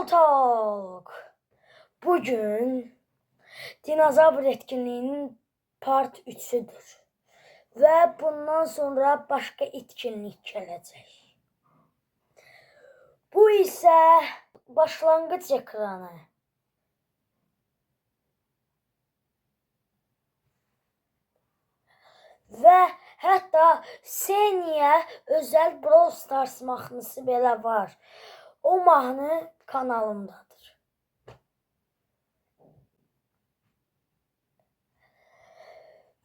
Dinotalk. Bugün dinozavr etkinliğinin part 3'üdür. Ve bundan sonra başka etkinlik gelecek. Bu ise başlangıç ekranı. Ve hatta Seniye özel Brawl Stars mahnısı belə var. O mahnı kanalımdadır.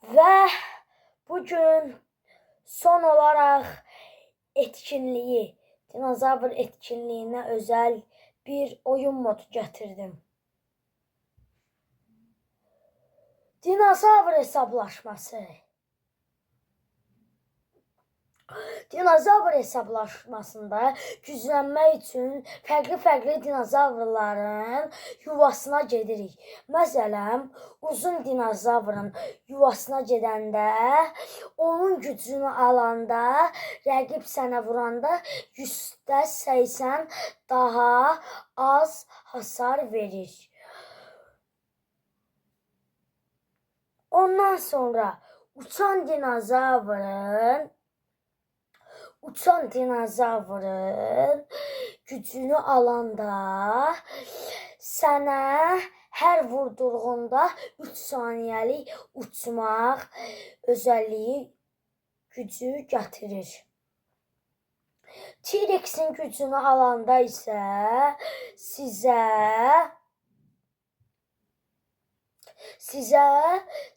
Ve bugün son olarak etkinliği, dinozavr etkinliğine özel bir oyun modu getirdim. Dinozavr hesablaşması. Dinozavr hesablaşmasında güclənmək üçün fərqli dinozavrların yuvasına gedirik. Məsələn, uzun dinozavrın yuvasına gedəndə, onun gücünü alanda, rəqib sənə vuranda %80 daha az hasar verir. Ondan sonra uçan dinozavrın gücünü alanda sənə hər vurduğunda 3 saniyəlik uçmaq özəlliyi gücü gətirir. T-Rex'in gücünü alanda isə sizə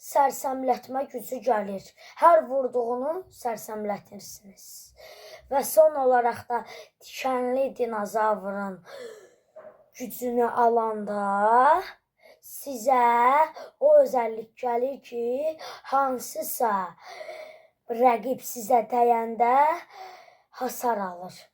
sərsəmlətmə gücü gəlir. Hər vurduğunu sərsəmlətirsiniz. Və son olaraq da dikenli dinozavrın gücünü alanda sizə o özəllik gəlir ki, hansısa rəqib sizə dəyəndə hasar alır.